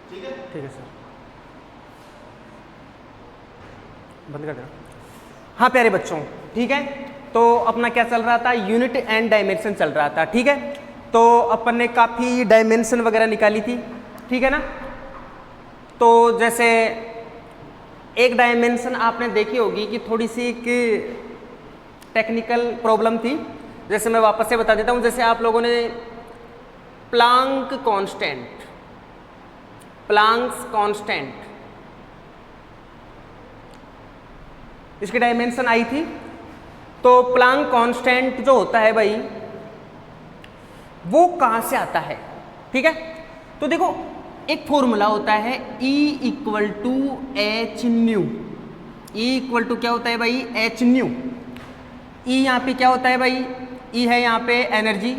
ठीक है सर, बंद कर देना। हाँ प्यारे बच्चों, ठीक है, तो अपना क्या चल रहा था, यूनिट एंड डायमेंशन चल रहा था, ठीक है। तो अपन ने काफ़ी डायमेंशन वगैरह निकाली थी, ठीक है ना। तो जैसे एक डायमेंशन आपने देखी होगी कि थोड़ी सी एक टेक्निकल प्रॉब्लम थी, जैसे मैं वापस से बता देता हूँ। जैसे आप लोगों ने प्लांक कांस्टेंट, प्लांक्स कांस्टेंट, इसकी डायमेंशन आई थी। तो प्लांक कांस्टेंट जो होता है भाई, वो कहाँ से आता है, ठीक है। तो देखो एक फॉर्मूला होता है E equal to H nu. E equal to क्या होता है भाई, एच न्यू। E यहाँ पे क्या होता है भाई, E है यहाँ पे एनर्जी,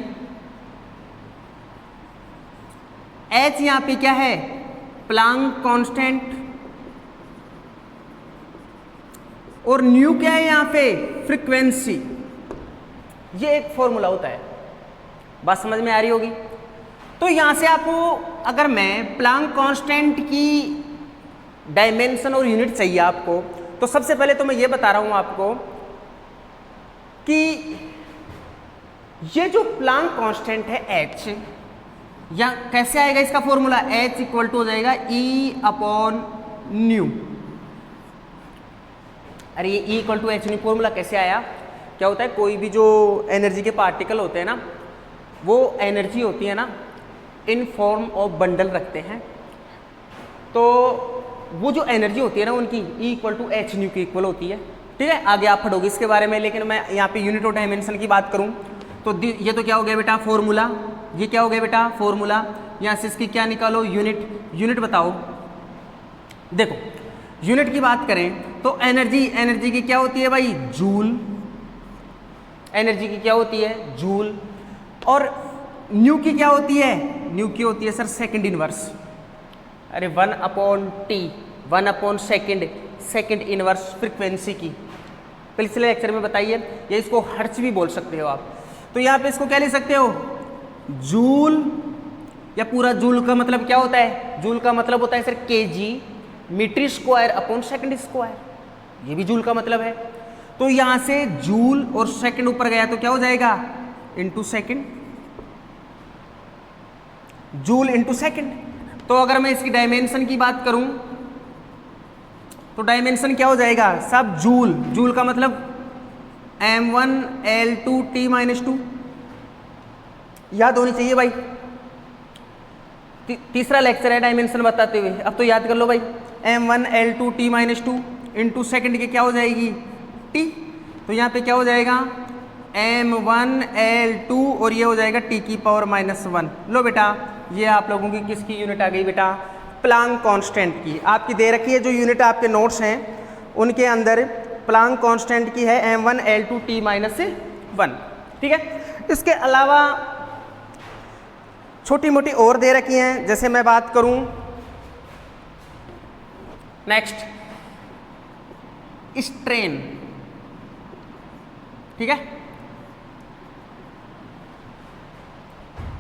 H यहाँ पे क्या है, प्लांक कांस्टेंट, और न्यू क्या है यहाँ पे, फ्रीक्वेंसी। ये एक फॉर्मूला होता है, बात समझ में आ रही होगी। तो यहां से आपको अगर मैं प्लांक कांस्टेंट की डायमेंशन और यूनिट चाहिए आपको, तो सबसे पहले तो मैं ये बता रहा हूं आपको कि ये जो प्लांक कांस्टेंट है H, या कैसे आएगा इसका फॉर्मूला, H इक्वल टू हो जाएगा E अपॉन न्यू। अरे ये E equal to H nu formula कैसे आया, क्या होता है, कोई भी जो एनर्जी के पार्टिकल होते हैं ना, वो एनर्जी होती है ना इन फॉर्म ऑफ बंडल रखते हैं। तो वो जो एनर्जी होती है ना उनकी E equal to H nu की इक्वल होती है, ठीक है। आगे आप पढ़ोगे इसके बारे में, लेकिन मैं यहाँ पे यूनिट और डायमेंशन की बात करूँ तो ये तो क्या हो गया बेटा, फॉर्मूला। ये क्या हो गया बेटा, फॉर्मूला। यहाँ से इसकी क्या निकालो, यूनिट। यूनिट बताओ, देखो यूनिट की बात करें तो एनर्जी की क्या होती है भाई, जूल। एनर्जी की क्या होती है, जूल। और न्यू की क्या होती है, न्यू की होती है सर सेकंड इनवर्स। अरे 1/T, 1/सेकंड, सेकंड इनवर्स फ्रीक्वेंसी की, पिछले लेक्चर में बताइए। या इसको हर्ट्ज भी बोल सकते हो आप। तो यहाँ पे इसको क्या ले सकते हो, जूल, या पूरा जूल का मतलब क्या होता है, जूल का मतलब होता है sir kg metre square upon second square, ये भी जूल का मतलब है। तो यहाँ से जूल और सेकंड ऊपर गया तो क्या हो जाएगा, into second, joule into second. तो अगर मैं इसकी डायमेंशन की बात करूं तो डायमेंशन क्या हो जाएगा, सब जूल। जूल का मतलब m1L2T-2, याद होनी चाहिए भाई। तीसरा लेक्चर है डायमेंशन बताते हुए, अब तो याद कर लो भाई। m1L2T-2 इंटू सेकेंड की क्या हो जाएगी, T। तो यहाँ पे क्या हो जाएगा, m1L2 और ये हो जाएगा T⁻⁻1। लो बेटा, ये आप लोगों की किसकी यूनिट आ गई बेटा, प्लांक कांस्टेंट की। आपकी दे रखी है जो यूनिट आपके नोट्स हैं उनके अंदर प्लांक कांस्टेंट की है m1L2T-1, ठीक है। इसके अलावा छोटी मोटी और दे रखी हैं, जैसे मैं बात करूं नेक्स्ट स्ट्रेन, ठीक है।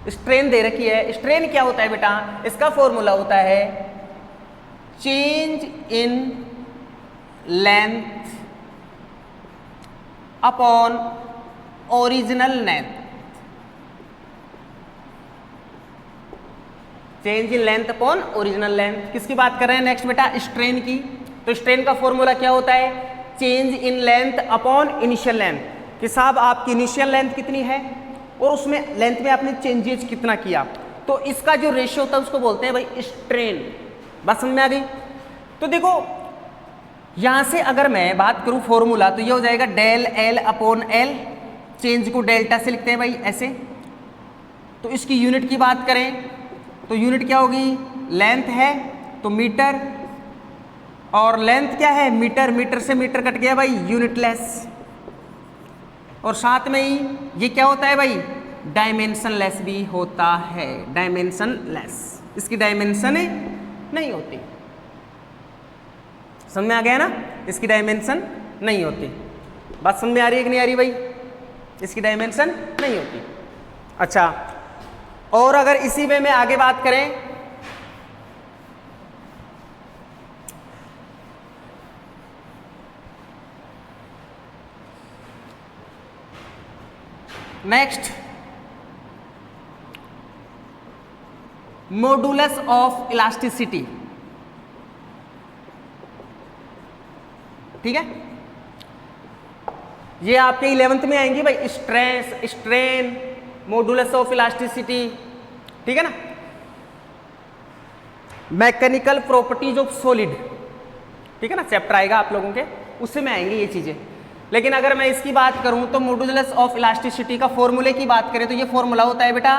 स्ट्रेन दे रखी है। स्ट्रेन क्या होता है बेटा, इसका फॉर्मूला होता है change in length upon original length. Change in length upon original length, किसकी बात कर रहे हैं नेक्स्ट बेटा, स्ट्रेन की। तो स्ट्रेन का फॉर्मूला क्या होता है, change in length upon initial length, कि साहब आपकी इनिशियल लेंथ कितनी है और उसमें लेंथ में आपने चेंजेस कितना किया, तो इसका जो रेशियो होता है उसको बोलते हैं भाई स्ट्रेन। बात समझ में आ गई। तो देखो यहां से अगर मैं बात करूं फॉर्मूला, तो ये हो जाएगा del L upon L, change को डेल्टा से लिखते हैं भाई ऐसे। तो इसकी यूनिट की बात करें तो यूनिट क्या होगी, लेंथ है तो मीटर, और लेंथ क्या है मीटर, मीटर से मीटर कट गया भाई यूनिटलेस, और साथ में ही ये क्या होता है भाई, डायमेंशन लेस भी होता है, डायमेंशन लेस, इसकी डायमेंशन नहीं होती। समझ में आ गया ना, इसकी डायमेंशन नहीं होती। बात समझ में आ रही है कि नहीं आ रही भाई, इसकी डायमेंशन नहीं होती। अच्छा, और अगर इसी में आगे बात करें नेक्स्ट, मॉडुलस ऑफ इलास्टिसिटी। ठीक है, ये आपके 11th में आएंगी भाई, stress, strain, modulus of elasticity. ठीक है ना, मैकेनिकल प्रॉपर्टीज ऑफ सॉलिड, ठीक है ना, चैप्टर आएगा आप लोगों के, उससे में आएंगी ये चीजें। लेकिन अगर मैं इसकी बात करूं तो मॉडुलस ऑफ इलास्टिसिटी का फॉर्मूले की बात करें तो ये फॉर्मूला होता है बेटा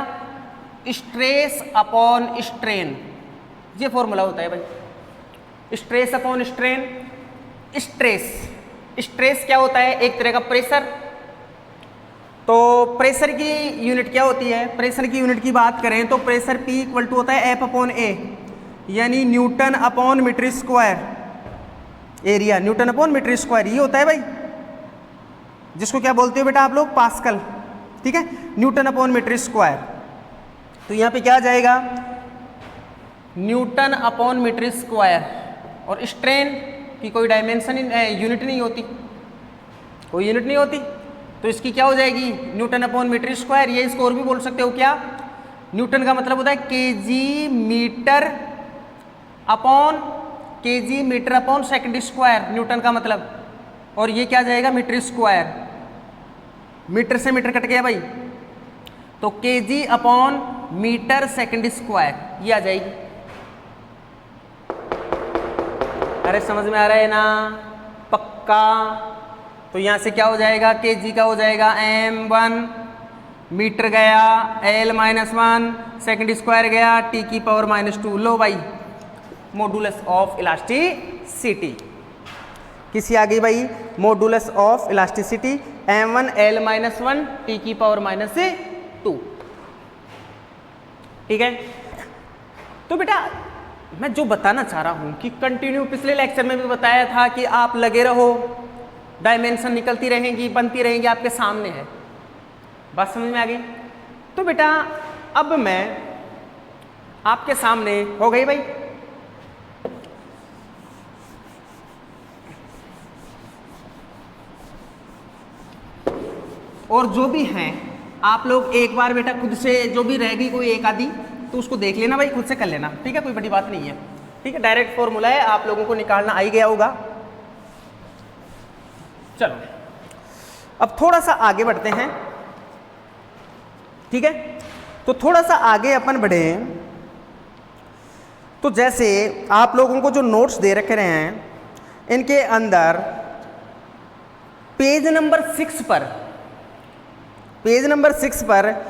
स्ट्रेस अपॉन स्ट्रेन। ये फॉर्मूला होता है भाई, स्ट्रेस अपॉन स्ट्रेन। स्ट्रेस क्या होता है? एक तरह का प्रेशर। तो प्रेशर की यूनिट क्या होती है? प्रेशर की यूनिट की बात करें तो प्रेशर P इक्वल टू होता है F अपॉन A, यानी newton upon metre square. Area newton upon metre square, ये होता है भाई, जिसको क्या बोलते हो बेटा आप लोग? पास्कल। ठीक है, न्यूटन अपॉन मीटर स्क्वायर। तो यहाँ पे क्या आ जाएगा? Newton upon metre square. और स्ट्रेन की कोई डायमेंशन यूनिट नहीं होती, कोई यूनिट नहीं होती, तो इसकी क्या हो जाएगी? Newton upon metre square. ये इसको और भी बोल सकते हो क्या? न्यूटन का मतलब होता है KG metre upon second square, newton का मतलब। और ये क्या जाएगा? Metre square. मीटर से मीटर कट गया भाई, तो kg upon metre second square, ये आ जाएगी। अरे समझ में आ रहा है ना? पक्का। तो यहां से क्या हो जाएगा? केजी का हो जाएगा m1, मीटर गया l-1, सेकंड स्क्वायर गया t⁻²। लो भाई, मॉडुलस ऑफ इलास्टिसिटी किसी आ गई भाई? Modulus of elasticity m1 l-1 t⁻²। ठीक है, तो बेटा मैं जो बताना चाह रहा हूं कि कंटिन्यू, पिछले लेक्चर में भी बताया था कि आप लगे रहो, डायमेंशन निकलती रहेंगी, बनती रहेंगी, आपके सामने है। बात समझ में आ गई? तो बेटा अब मैं आपके सामने हो गई भाई, और जो भी हैं आप लोग एक बार बेटा खुद से, जो भी रहेगी कोई एक आधी, तो उसको देख लेना भाई, खुद से कर लेना। ठीक है, कोई बड़ी बात नहीं है। ठीक है, डायरेक्ट फॉर्मूला है, आप लोगों को निकालना आ ही गया होगा। चलो अब थोड़ा सा आगे बढ़ते हैं। ठीक है, तो थोड़ा सा आगे अपन बढ़े, तो जैसे आप लोगों को जो नोट्स दे रखे रहे हैं, इनके अंदर पेज नंबर 6 पर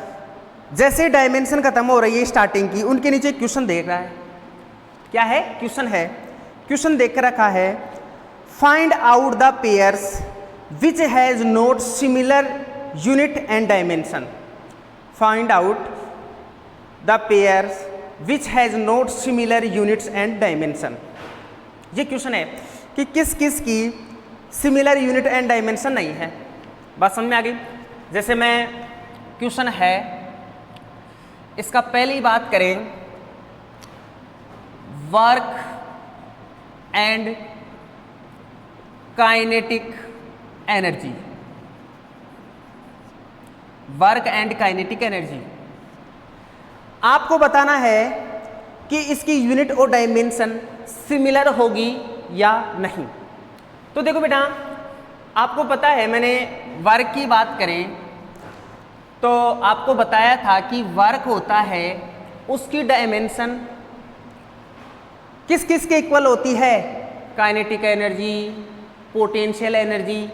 जैसे डायमेंशन खत्म हो रही है स्टार्टिंग की, उनके नीचे क्वेश्चन देख रहा है। क्या है? क्वेश्चन है। क्वेश्चन देख रखा है, find out the pairs which has note similar unit and dimension. Find out the pairs which has note similar units and dimension. ये क्वेश्चन है कि किस किस की सिमिलर यूनिट एंड डायमेंशन नहीं है। बात समझ में आ गई? जैसे मैं क्वेश्चन है, इसका पहली बात करें, work and kinetic energy. Work and kinetic energy आपको बताना है कि इसकी यूनिट और डायमेंशन सिमिलर होगी या नहीं। तो देखो बेटा, आपको पता है, मैंने वर्क की बात करें तो आपको बताया था कि वर्क होता है, उसकी डायमेंशन किस किस के इक्वल होती है? काइनेटिक एनर्जी, पोटेंशियल एनर्जी,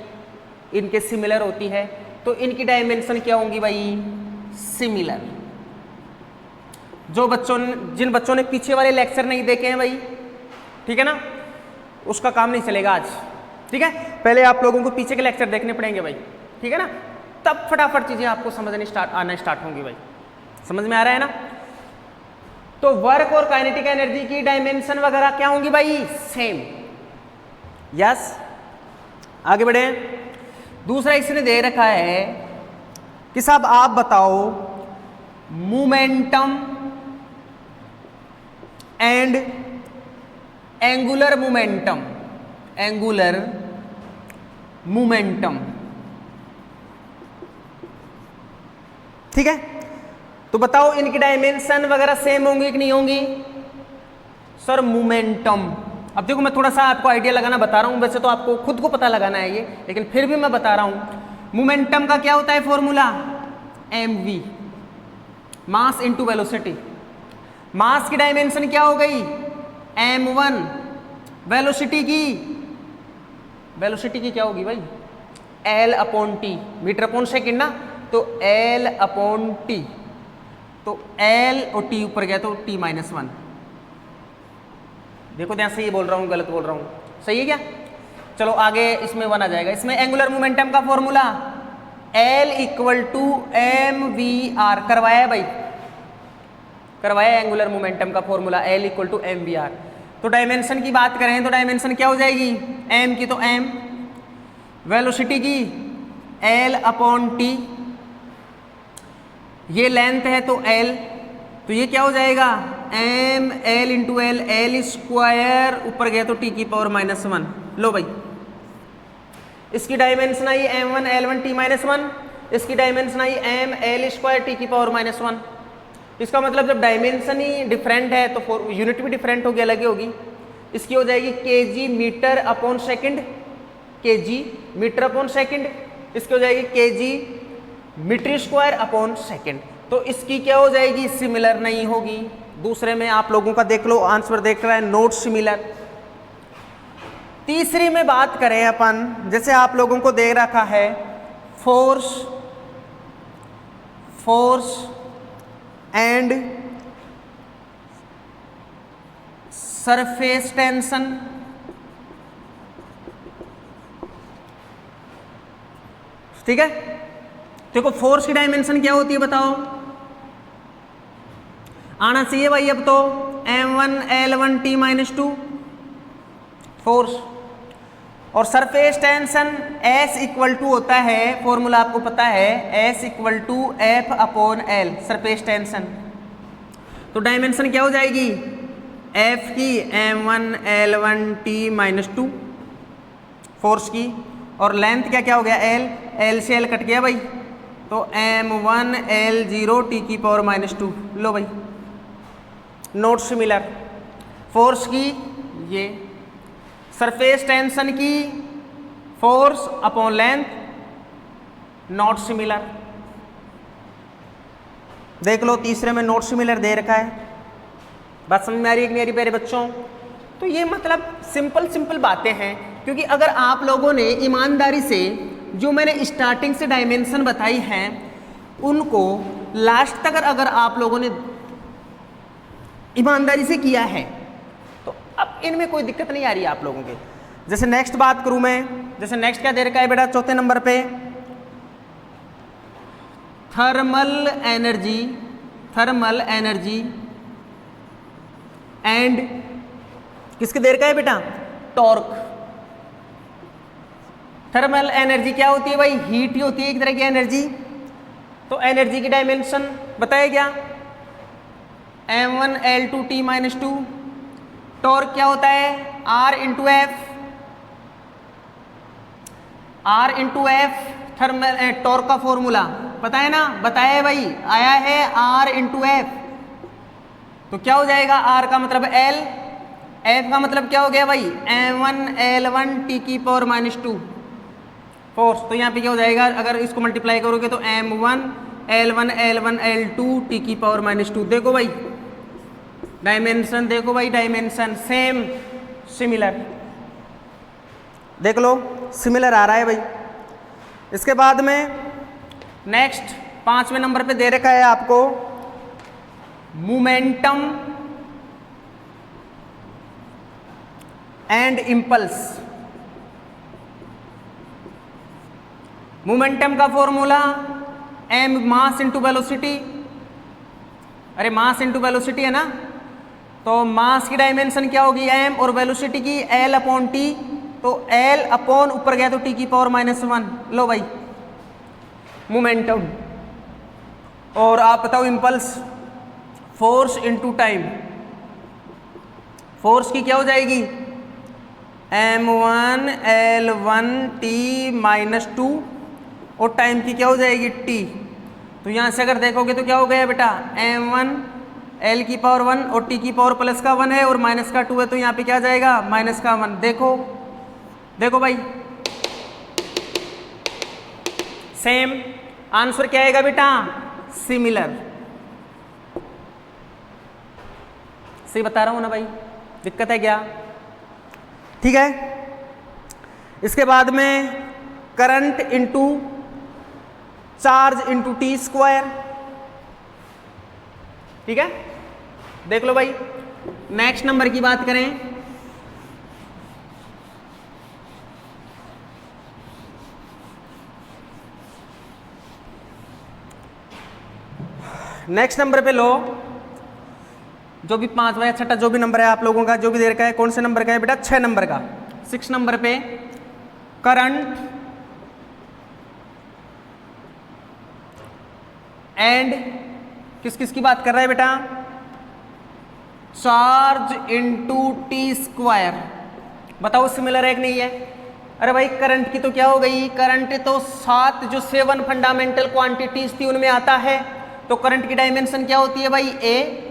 इनके सिमिलर होती है। तो इनकी डायमेंशन क्या होंगी भाई? सिमिलर। जिन बच्चों ने पीछे वाले लेक्चर नहीं देखे हैं भाई, ठीक है ना, उसका काम नहीं चलेगा आज। ठीक है, पहले आप लोगों को पीछे के लेक्चर देखने पड़ेंगे भाई, ठीक है ना, तब फटाफट चीजें आपको समझने आना स्टार्ट होंगी भाई। समझ में आ रहा है ना? तो वर्क और काइनेटिक एनर्जी की डायमेंशन वगैरह क्या होंगी भाई? सेम। यस, आगे बढ़े। दूसरा इसने दे रखा है कि साहब आप बताओ momentum and angular momentum. Angular momentum ठीक है, तो बताओ इनकी डायमेंशन वगैरह सेम होंगी कि नहीं होंगी? सर मोमेंटम, अब देखो मैं थोड़ा सा आपको आइडिया लगाना बता रहा हूँ, वैसे तो आपको खुद को पता लगाना है ये, लेकिन फिर भी मैं बता रहा हूँ। मोमेंटम का क्या होता है formula? mv, mass into velocity. Mass की डायमेंशन क्या हो गई? m1। वेलोसिटी की क्या होगी भाई? l upon T, metre upon second ना, तो l अपॉन टी, तो l और t ऊपर गया तो t माइनस 1। देखो ध्यान से, ये बोल रहा हूँ गलत बोल रहा हूँ, सही है क्या? चलो आगे इसमें 1 आ जाएगा। इसमें एंगुलर मोमेंटम का formula L equal to mvr, करवाया है भाई, करवाया एंगुलर मोमेंटम का formula L equal to mvr। तो डायमेंशन की बात करें तो डायमेंशन क्या हो जाएगी? m की तो m, वेलोसिटी की L अपॉन टी, ये लेंथ है तो L, तो ये क्या हो जाएगा? m L into L, L square ऊपर गया तो t की पावर माइनस 1। लो भाई, इसकी डायमेंशन आई m1 L1 t माइनस 1, इसकी डायमेंशन आई m L स्क्वायर t की पावर माइनस 1। इसका मतलब जब डायमेंशन ही डिफरेंट है तो यूनिट भी डिफरेंट होगी, अलग ही होगी। इसकी हो जाएगी kg metre upon second, kg metre upon second, इसकी हो जाएगी kg metre square upon second. तो इसकी क्या हो जाएगी? सिमिलर नहीं होगी। दूसरे में आप लोगों का देख लो, आंसर देख रहा है नोट सिमिलर। तीसरी में बात करें अपन, जैसे आप लोगों को दे रखा है फोर्स एंड सरफेस टेंशन, ठीक है। देखो फोर्स की डायमेंशन क्या होती है बताओ? आना चाहिए भाई अब तो, m1 L1 t minus 2 force, और surface tension S equal to होता है, फॉर्मूला आपको पता है, S equal to F upon L, surface tension. तो डायमेंशन क्या हो जाएगी? F की m1 L1 t minus 2 force की, और लेंथ क्या क्या हो गया? L, L से L कट गया भाई, तो m1 L0 t की पावर माइनस 2। लो भाई, नोट सिमिलर। फोर्स की ये, सरफेस टेंशन की force upon length, not similar. देख लो तीसरे में नॉट सिमिलर दे रखा है। बात समझ में आ रही है कि मेरी प्यारे बच्चों? तो ये मतलब सिंपल बातें हैं, क्योंकि अगर आप लोगों ने ईमानदारी से जो मैंने स्टार्टिंग से डायमेंशन बताई हैं उनको लास्ट तक अगर आप लोगों ने ईमानदारी से किया है तो अब इनमें कोई दिक्कत नहीं आ रही है आप लोगों के। जैसे नेक्स्ट बात करूं मैं, जैसे नेक्स्ट क्या दे रखा है बेटा चौथे नंबर पे? थर्मल एनर्जी एंड किसके दे रखा है बेटा? टॉर्क। थर्मल एनर्जी क्या होती है भाई? हीट ही होती है एक तरह की एनर्जी। तो एनर्जी की डायमेंशन बताया क्या? m1 L2 t minus 2। Torque क्या होता है? R into F, thermal torque का फॉर्मूला पता है ना? बताया है भाई, आया है R इंटू एफ। तो क्या हो जाएगा? R का मतलब L, F का मतलब क्या हो गया भाई? m1 L1 t की पावर माइनस 2 फोर्स। तो यहाँ पे क्या हो जाएगा? अगर इसको मल्टीप्लाई करोगे तो m1 L1 L2 t की पावर माइनस 2। देखो भाई डायमेंशन, देखो भाई डायमेंशन सेम सिमिलर, देख लो सिमिलर आ रहा है भाई। इसके बाद में नेक्स्ट 5वें नंबर पे दे रखा है आपको मोमेंटम एंड इंपल्स। मोमेंटम का formula m mass into velocity, अरे मास इंटू वेलोसिटी है ना, तो मास की डायमेंशन क्या होगी? m, और वेलोसिटी की l अपॉन t, तो l अपॉन ऊपर गया तो t की पावर माइनस 1। लो भाई मोमेंटम। और आप बताओ impulse, force into time. Force की क्या हो जाएगी? m1 L1 t माइनस 2, और टाइम की क्या हो जाएगी? t, तो यहाँ से अगर देखोगे तो क्या हो गया बेटा, m1 l की पावर 1 और t की पावर प्लस का 1 है और माइनस का 2 है, तो यहाँ पे क्या जाएगा माइनस का 1। देखो देखो भाई, सेम आंसर क्या आएगा बेटा, सिमिलर। सही बता रहा हूं ना भाई, दिक्कत है क्या? ठीक है। इसके बाद में current into charge into T square. ठीक है, देख लो भाई। नेक्स्ट नंबर की बात करें, नेक्स्ट नंबर पे लो, जो भी 5वां या छठा जो भी नंबर है आप लोगों का, जो भी दे रखा है, कौन से नंबर का है बेटा, 6 नंबर का। 6 नंबर पे करंट एंड किस किस की बात कर रहा है बेटा, चार्ज इंटू टी स्क्वायर। बताओ सिमिलर है कि नहीं है? अरे भाई करंट की तो क्या हो गई, करंट तो 7 जो 7 फंडामेंटल क्वांटिटीज थी उनमें आता है। तो करंट की डायमेंशन क्या होती है भाई, ए।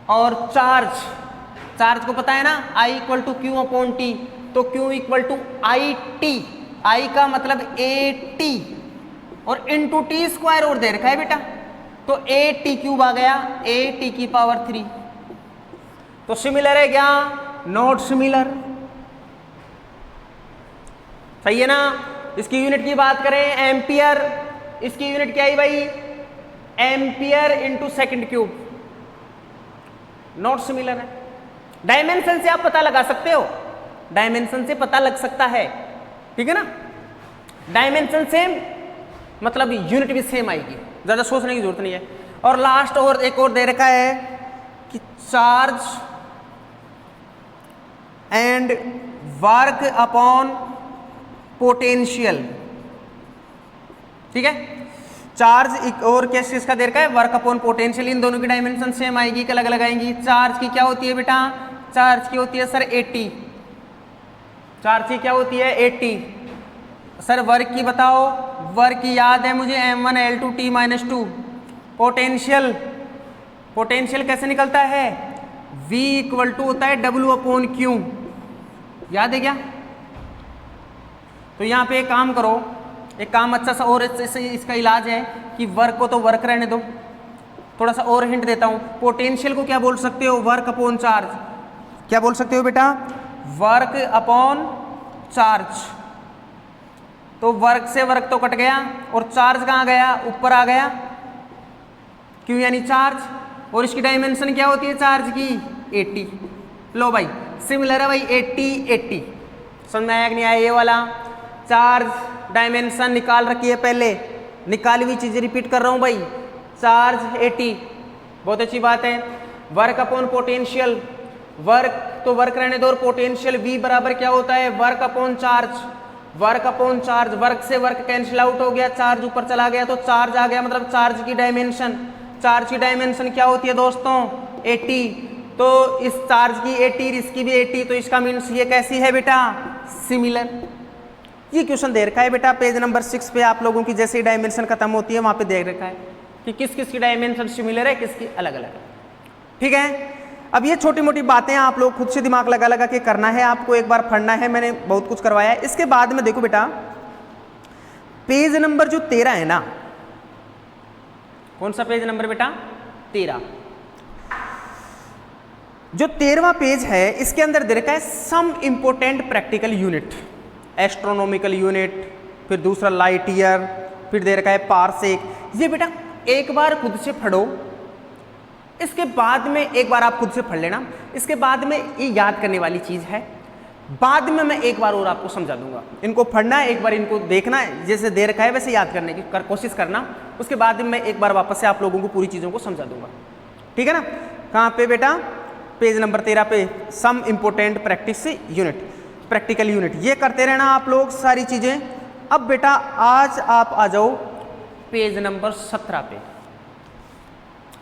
और चार्ज को पता है ना, I equal to Q upon T, तो Q equal to I T, I का मतलब ए टी और इंटू टी स्क्वायर और दे रखा है बेटा, तो ए टी क्यूब आ गया, ए टी की पावर 3। तो सिमिलर है क्या, नॉट सिमिलर। सही है ना। इसकी यूनिट की बात करें एम्पियर, इसकी यूनिट क्या है भाई, ampere into second cube, not similar है। डायमेंशन से आप पता लगा सकते हो, डायमेंशन से पता लग सकता है, ठीक है ना। डायमेंशन सेम मतलब यूनिट भी सेम आएगी, ज्यादा सोचने की जरूरत नहीं है। और लास्ट और एक और दे रखा है कि charge and work upon potential. ठीक है, चार्ज और क्या किसका दे रखा है, वर्क अपॉन पोटेंशियल। इन दोनों की डायमेंशन सेम आएगी कि अलग अलग आएंगी। चार्ज की क्या होती है बेटा, चार्ज की होती है सर 80, चार्ज की क्या होती है 80। सर वर्क की बताओ, वर्क की याद है मुझे m1 l2 t - 2। Potential, potential कैसे निकलता है, v इक्वल टू होता है w अपॉन q, याद है क्या? तो यहाँ पे एक काम करो, एक काम अच्छा सा और इसका इलाज है कि वर्क को तो वर्क रहने दो, थोड़ा सा और हिंट देता हूँ। पोटेंशियल को क्या बोल सकते हो, वर्क अपॉन चार्ज। क्या बोल सकते हो बेटा, वर्क अपॉन चार्ज। तो वर्क से वर्क तो कट गया और चार्ज कहाँ गया, ऊपर आ गया, क्यों यानी चार्ज। और इसकी डायमेंशन क्या होती है चार्ज की, 80। लो भाई सिमिलर है भाई, 80 80। समझ में आया कि नहीं आया ये वाला? चार्ज डायमेंशन निकाल रखी है पहले, निकाली हुई चीजें रिपीट कर रहा हूं भाई। चार्ज 80, बहुत अच्छी बात है। वर्क अपॉन पोटेंशियल, वर्क तो वर्क रहने दो और पोटेंशियल v बराबर क्या होता है, work upon charge. Work upon charge, work से वर्क कैंसिल आउट हो गया, चार्ज ऊपर चला गया तो चार्ज आ गया, मतलब चार्ज की डायमेंशन। चार्ज की डायमेंशन क्या होती है दोस्तों, 80। तो इस चार्ज की 80, इसकी भी 80, तो इसका मीन्स ये कैसी है बेटा, सिमिलर। ये क्वेश्चन दे रखा है बेटा पेज नंबर 6 पे, आप लोगों की जैसे ही डायमेंशन खत्म होती है वहां पे दे रखा है कि किस किस की डायमेंशन सिमिलर है, किसकी अलग अलग है। ठीक है, अब ये छोटी मोटी बातें आप लोग खुद से दिमाग लगा लगा के करना है, आपको एक बार पढ़ना है, मैंने बहुत कुछ करवाया है। इसके बाद में देखो बेटा, पेज नंबर जो 13 है ना, कौन सा पेज नंबर बेटा, 13। जो 13वां पेज है इसके अंदर दे रखा है some important practical unit, astronomical unit, फिर दूसरा लाइट ईयर, फिर दे रखा है पारसेक। ये बेटा एक बार खुद से पढ़ो, इसके बाद में एक बार आप खुद से पढ़ लेना, इसके बाद में ये याद करने वाली चीज है, बाद में मैं एक बार और आपको समझा दूंगा। इनको पढ़ना है, एक बार इनको देखना है, जैसे दे रखा है वैसे याद करने की कोशिश करना, उसके बाद में मैं एक बार वापस से आप लोगों को पूरी चीजों को समझा दूंगा। ठीक है ना। कहाँ पे बेटा, पेज नंबर 13 पे, some important practice unit, practical unit, ये करते रहना आप लोग सारी चीजें। अब बेटा आज आप आ जाओ पेज नंबर 17 पे।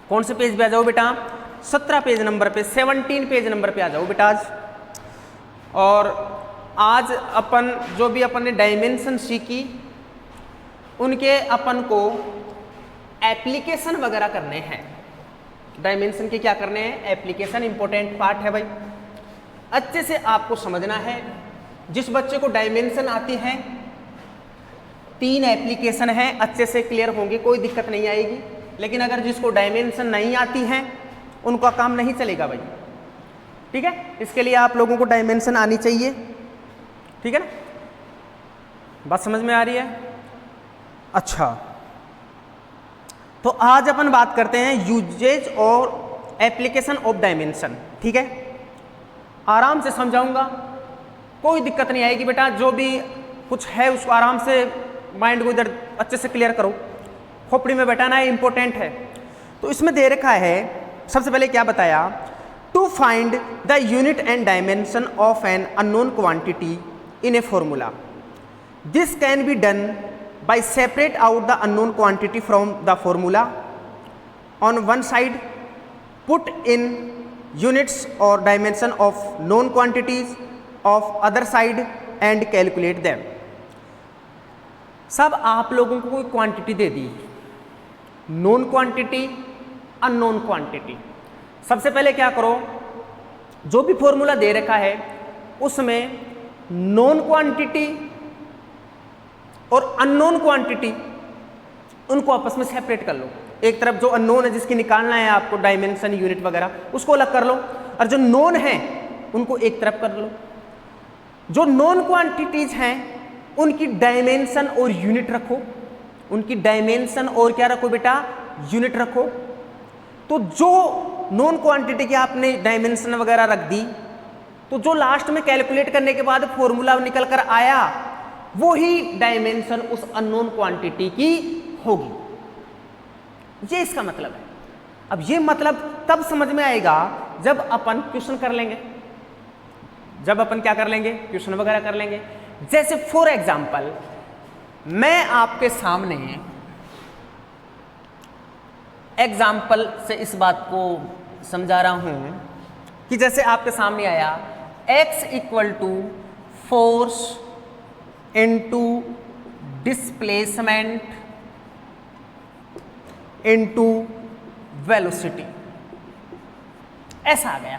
कौन से पेज पे आ जाओ बेटा, 17 पेज नंबर पे, 17 पेज नंबर पे आ जाओ बेटा आज। और आज अपन जो भी अपन ने डायमेंशन सीखी उनके अपन को एप्लीकेशन वगैरह करने हैं। डायमेंशन के क्या करने हैं? एप्लीकेशन इंपॉर्टेंट पार्ट है भाई, अच्छे से आपको समझना है। जिस बच्चे को डायमेंशन आती है, 3 एप्लीकेशन है, अच्छे से क्लियर होंगे, कोई दिक्कत नहीं आएगी। लेकिन अगर जिसको डायमेंशन नहीं आती है उनका काम नहीं चलेगा भाई, ठीक है। इसके लिए आप लोगों को डायमेंशन आनी चाहिए, ठीक है ना। बात समझ में आ रही है? अच्छा, तो आज अपन बात करते हैं यूजेज और एप्लीकेशन ऑफ डायमेंशन, ठीक है। आराम से समझाऊंगा, कोई दिक्कत नहीं आएगी बेटा। जो भी कुछ है उसको आराम से माइंड को इधर अच्छे से क्लियर करो, खोपड़ी में बैठाना है, इंपॉर्टेंट है। तो इसमें दे रखा है, सबसे पहले क्या बताया, to find the unit and dimension of an unknown quantity in a formula. This can be done by separate out the unknown quantity from the formula on one side, put in units or dimension of known quantities of other side and calculate them। सब आप लोगों को कोई quantity दे दी, known quantity, unknown quantity. सबसे पहले क्या करो, जो भी फॉर्मूला दे रखा है उसमें नोन क्वांटिटी और अननोन क्वांटिटी उनको आपस में सेपरेट कर लो। एक तरफ जो अननोन है जिसकी निकालना है आपको डायमेंशन यूनिट वगैरह, उसको अलग कर लो, और जो नोन है उनको एक तरफ कर लो। जो नॉन क्वांटिटीज हैं उनकी डायमेंशन और यूनिट रखो, उनकी डायमेंशन और क्या रखो बेटा, यूनिट रखो। तो जो नॉन क्वांटिटी की आपने डायमेंशन वगैरह रख दी, तो जो लास्ट में कैलकुलेट करने के बाद फॉर्मूला निकल कर आया वो ही डायमेंशन उस अननोन क्वांटिटी की होगी। ये इसका मतलब है। अब ये मतलब तब समझ में आएगा जब अपन क्वेश्चन कर लेंगे, जब अपन क्या कर लेंगे, क्वेश्चन वगैरह कर लेंगे। जैसे फॉर एग्जाम्पल मैं आपके सामने एग्जाम्पल से इस बात को समझा रहा हूं कि जैसे आपके सामने आया x equal to force into displacement into velocity, ऐसा आ गया।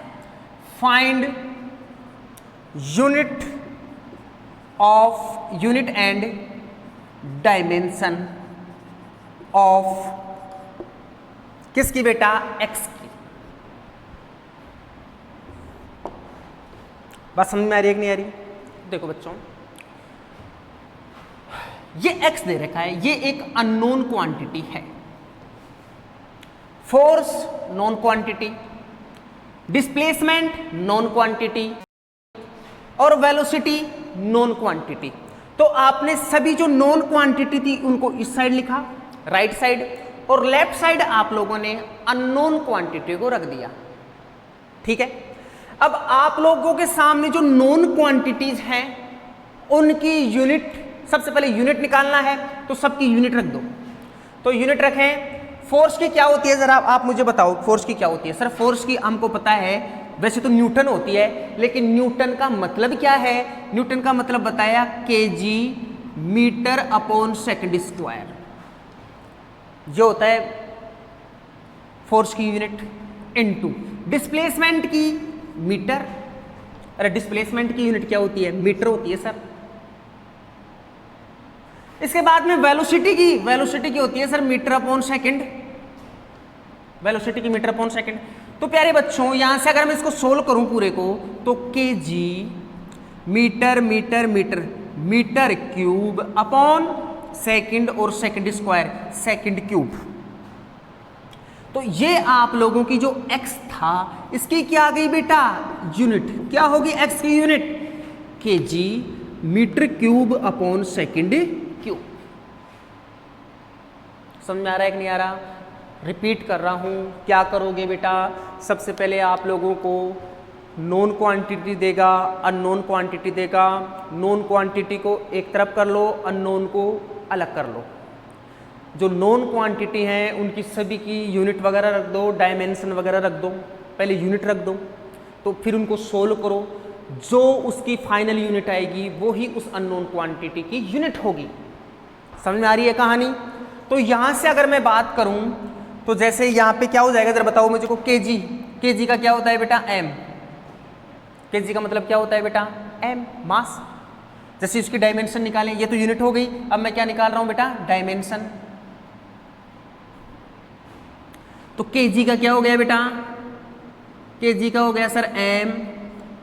Find unit of unit and dimension of किसकी बेटा, x की। बात समझ में आ रही है कि नहीं आ रही? देखो बच्चों, ये x दे रखा है, ये एक अननोन क्वांटिटी है। Force non quantity, displacement non quantity और वेलोसिटी नॉन क्वांटिटी। तो आपने सभी जो नॉन क्वांटिटी थी उनको इस साइड लिखा, राइट साइड, और लेफ्ट साइड आप लोगों ने अननोन क्वांटिटी को रख दिया, ठीक है। अब आप लोगों के सामने जो नॉन क्वांटिटीज हैं उनकी यूनिट, सबसे पहले यूनिट निकालना है तो सबकी यूनिट रख दो। तो यूनिट रखें। फोर्स की क्या होती है, जरा आप मुझे बताओ फोर्स की क्या होती है। सर फोर्स की हमको पता है, वैसे तो न्यूटन होती है, लेकिन न्यूटन का मतलब क्या है? न्यूटन का मतलब बताया kg metre upon second square, ये होता है फोर्स की यूनिट। इनटू डिस्प्लेसमेंट की मीटर, अरे डिस्प्लेसमेंट की यूनिट क्या होती है, मीटर होती है सर। इसके बाद में वेलोसिटी की होती है sir metre upon second, velocity की मीटर अपॉन सेकंड। तो प्यारे बच्चों यहां से अगर मैं इसको सोल्व करूं पूरे को, तो KG metre metre metre metre cube upon second और सेकंड स्क्वायर सेकंड क्यूब। तो ये आप लोगों की जो x था इसकी क्या आ गई बेटा, यूनिट। क्या होगी x की unit, kg metre cube upon second cube. समझ में आ रहा है कि नहीं आ रहा? रिपीट कर रहा हूं, क्या करोगे बेटा, सबसे पहले आप लोगों को नॉन क्वांटिटी देगा, अननोन क्वांटिटी देगा। नॉन क्वांटिटी को एक तरफ कर लो, अननोन को अलग कर लो। जो नॉन क्वांटिटी हैं उनकी सभी की यूनिट वगैरह रख दो, डायमेंशन वगैरह रख दो, पहले यूनिट रख दो, तो फिर उनको सोल्व करो। जो उसकी फाइनल यूनिट आएगी वो ही उस अननोन क्वांटिटी की यूनिट होगी। समझ में आ रही है कहानी? तो यहां से अगर मैं बात करूं तो जैसे यहां पे क्या हो जाएगा जरा बताओ मुझे को, केजी, केजी का क्या होता है बेटा एम, केजी का मतलब क्या होता है बेटा एम, मास। जैसे इसकी डायमेंशन निकालें, ये तो यूनिट हो गई, अब मैं क्या निकाल रहा हूं बेटा डायमेंशन। तो केजी का क्या हो गया बेटा, केजी का हो गया सर एम,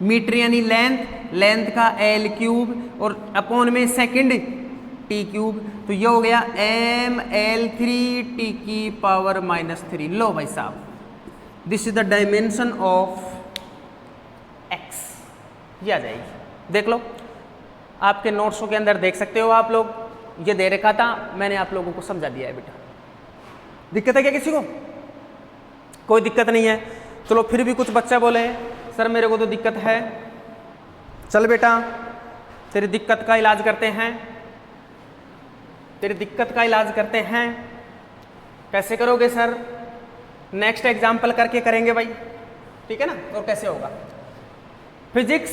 मीटर यानी लेंथ, लेंथ का एल क्यूब और अपॉन में सेकंड टी क्यूब, तो ये हो गया एम एल 3 टी की पावर -3। लो भाई साहब, this is the dimension of x, ये आ जाएगी। देख लो आपके नोट्सों के अंदर देख सकते हो आप लोग, ये दे रखा था, मैंने आप लोगों को समझा दिया है बेटा। दिक्कत है क्या किसी को? कोई दिक्कत नहीं है। चलो फिर भी कुछ बच्चा बोले सर मेरे को तो दिक्कत है। चल बेटा तेरी दिक्कत का इलाज करते हैं, तेरी दिक्कत का इलाज करते हैं। कैसे करोगे सर? नेक्स्ट एग्जाम्पल करके करेंगे भाई, ठीक है ना। और कैसे होगा? फिजिक्स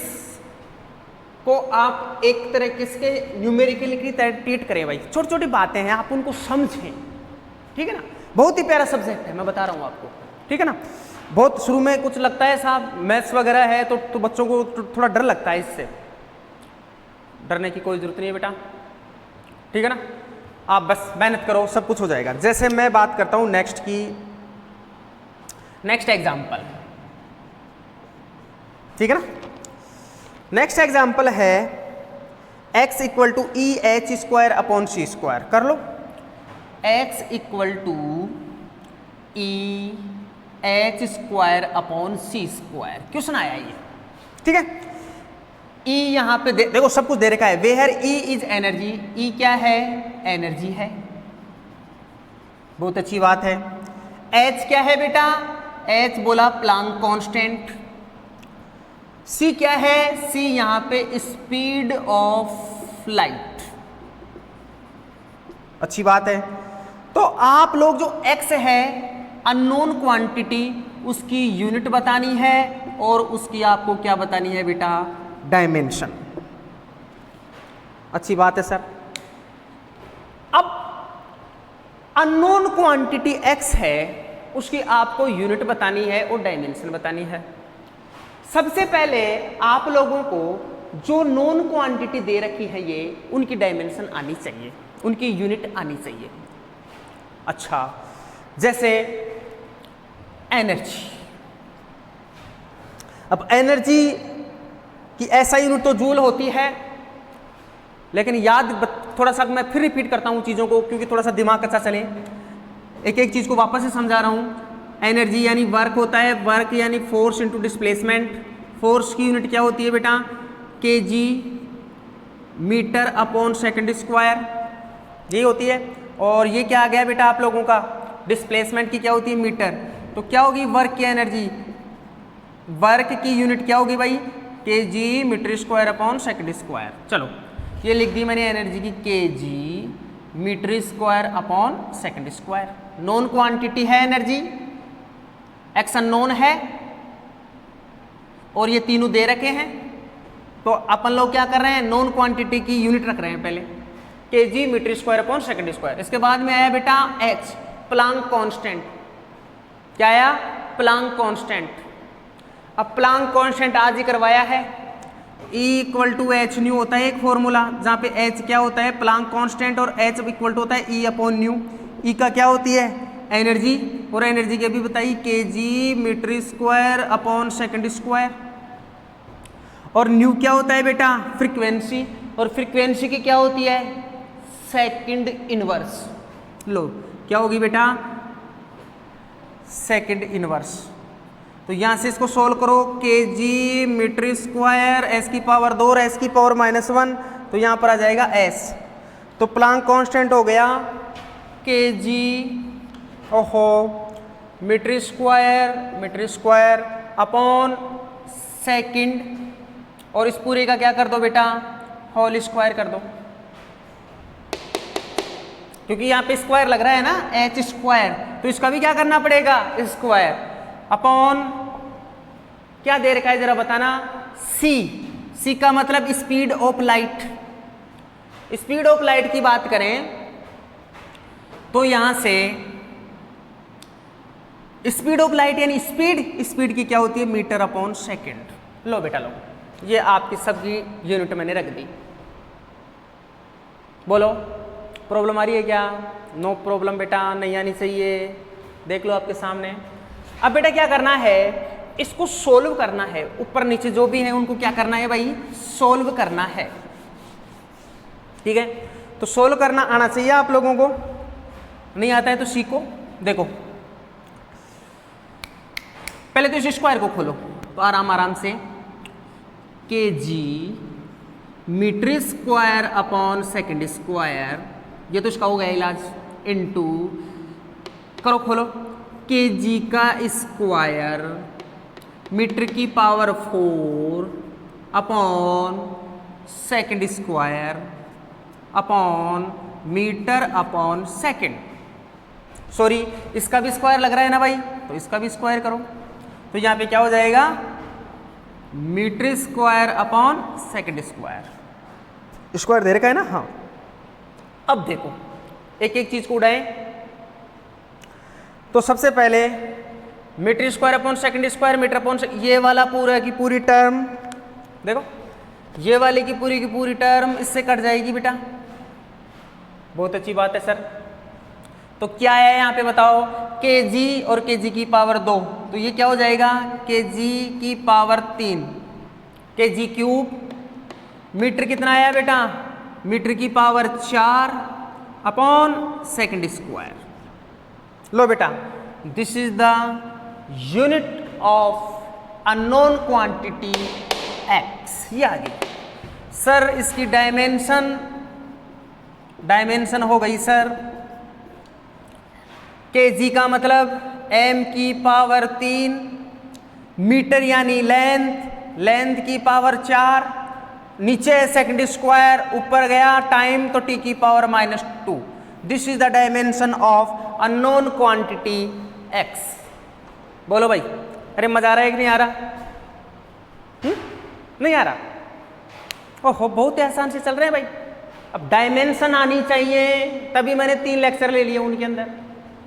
को आप एक तरह से न्यूमेरिकली की तरह ट्रीट करें भाई, छोटी छोटी बातें हैं आप उनको समझें, ठीक है ना। बहुत ही प्यारा सब्जेक्ट है, मैं बता रहा हूँ आपको, ठीक है ना। बहुत शुरू में कुछ लगता है साहब मैथ्स वगैरह है तो बच्चों को थोड़ा डर लगता है, इससे डरने की कोई जरूरत नहीं है बेटा, ठीक है ना। आप बस मेहनत करो, सब कुछ हो जाएगा। जैसे मैं बात करता हूं नेक्स्ट की, नेक्स्ट एग्जाम्पल, ठीक है ना। नेक्स्ट एग्जाम्पल है x equal to E H square upon C square. कर लो, x equal to E H square upon C square. Question आया ये, ठीक है। E यहां पे देखो सब कुछ दे रखा है। Where E is energy, E क्या है? एनर्जी है, बहुत अच्छी बात है। H क्या है बेटा? H बोला प्लांक कांस्टेंट। C क्या है? C यहां पे स्पीड ऑफ लाइट, अच्छी बात है। तो आप लोग जो x है अननोन क्वांटिटी, उसकी यूनिट बतानी है और उसकी आपको क्या बतानी है बेटा? डायमेंशन। अच्छी बात है सर। अब अननोन क्वांटिटी x है, उसकी आपको यूनिट बतानी है और डायमेंशन बतानी है। सबसे पहले आप लोगों को जो नोन क्वांटिटी दे रखी है ये, उनकी डायमेंशन आनी चाहिए, उनकी यूनिट आनी चाहिए। अच्छा, जैसे एनर्जी। अब एनर्जी की ऐसा यूनिट तो जूल होती है, लेकिन याद थोड़ा सा मैं फिर रिपीट करता हूं चीजों को क्योंकि थोड़ा सा दिमाग अच्छा चले। एक एक चीज को वापस से समझा रहा हूं। एनर्जी यानी वर्क होता है, वर्क यानी फोर्स इनटू डिस्प्लेसमेंट। फोर्स की यूनिट क्या होती है बेटा? KG metre upon second square, यही होती है। और ये क्या आ गया बेटा आप लोगों का? डिस्प्लेसमेंट की क्या होती है? मीटर। तो क्या होगी वर्क की एनर्जी? वर्क की यूनिट क्या होगी भाई? KG metre square upon second square. चलो ये लिख दी मैंने एनर्जी की, KG metre square upon second square. Known quantity है एनर्जी, एक्स अननोन है और ये तीनों दे रखे हैं। तो अपन लोग क्या कर रहे हैं? नॉन क्वांटिटी की यूनिट रख रहे हैं पहले, KG metre square upon second square. इसके बाद में आया बेटा एच, प्लांक कांस्टेंट। क्या आया? Planck constant. अब प्लांक कांस्टेंट आज ही करवाया है। E equal to H nu होता है एक फॉर्मूला, जहां पे H क्या होता है? प्लांक कांस्टेंट, और H इक्वल टू होता है E अपॉन न्यू। E का क्या होती है? एनर्जी, और एनर्जी की अभी बताई KG metre square upon second square. और न्यू क्या होता है बेटा? फ्रीक्वेंसी, और फ्रीक्वेंसी की क्या होती है? Second inverse. लो क्या होगी बेटा? Second inverse. तो यहां से इसको सोल्व करो, केजी मीटर स्क्वायर एस की पावर 2 और एस की पावर -1, तो यहां पर आ जाएगा एस। तो प्लांक कांस्टेंट हो गया केजी ओहो मीटर स्क्वायर अपॉन सेकंड, और इस पूरे का क्या कर दो बेटा? होल स्क्वायर कर दो, क्योंकि यहाँ पे स्क्वायर लग रहा है ना, एच स्क्वायर, तो इसका भी क्या करना पड़ेगा? स्क्वायर अपॉन क्या दे रखा है जरा बताना? सी। सी का मतलब speed of light. Speed of light की बात करें तो यहां से स्पीड ऑफ लाइट यानी स्पीड की क्या होती है, मीटर अपॉन सेकेंड। लो बेटा लो, ये आपकी सबकी यूनिट मैंने रख दी। बोलो प्रॉब्लम आ रही है क्या? नो प्रॉब्लम बेटा, नहीं आनी चाहिए। देख लो आपके सामने। अब बेटा क्या करना है, इसको सोल्व करना है। ऊपर नीचे जो भी है उनको क्या करना है भाई, सोल्व करना है। ठीक है, तो सोल्व करना आना चाहिए आप लोगों को। नहीं आता है तो सीखो। देखो पहले तो इस स्क्वायर को खोलो, तो आराम से K G meter square upon second square, ये तो इसका हो गया इलाज, इनटू करो खोलो के जी का स्क्वायर मीटर की power 4 upon second square upon metre upon second. Sorry, इसका भी स्क्वायर लग रहा है ना भाई, तो इसका भी स्क्वायर करो। तो यहां पे क्या हो जाएगा, metre square upon second square. Square दे रखा है ना। हाँ, अब देखो एक एक चीज को उड़ाएं। तो सबसे पहले metre square upon second square, metre upon ये वाला पूरा की पूरी टर्म, देखो ये वाली की पूरी टर्म इससे कट जाएगी बेटा। बहुत अच्छी बात है सर। तो क्या है यहाँ पे बताओ, के जी और के जी की पावर 2, तो ये क्या हो जाएगा, के जी की पावर 3 के जी क्यूब। मीटर कितना आया बेटा, मीटर की पावर 4 अपॉन सेकेंड स्क्वायर। लो बेटा, this is the unit of unknown quantity x. ये आ गई सर, इसकी डायमेंशन हो गई सर, के जी का मतलब m की पावर 3, मीटर यानी लेंथ की पावर 4, नीचे सेकेंड स्क्वायर, ऊपर गया टाइम तो t की power -2। This is the dimension of unknown quantity x। बोलो भाई, अरे मजा आ रहा है कि नहीं आ रहा? नहीं आ रहा? ओहो, बहुत आसान से चल रहे हैं भाई। अब डायमेंशन आनी चाहिए, तभी मैंने 3 लेक्चर ले लिए उनके अंदर।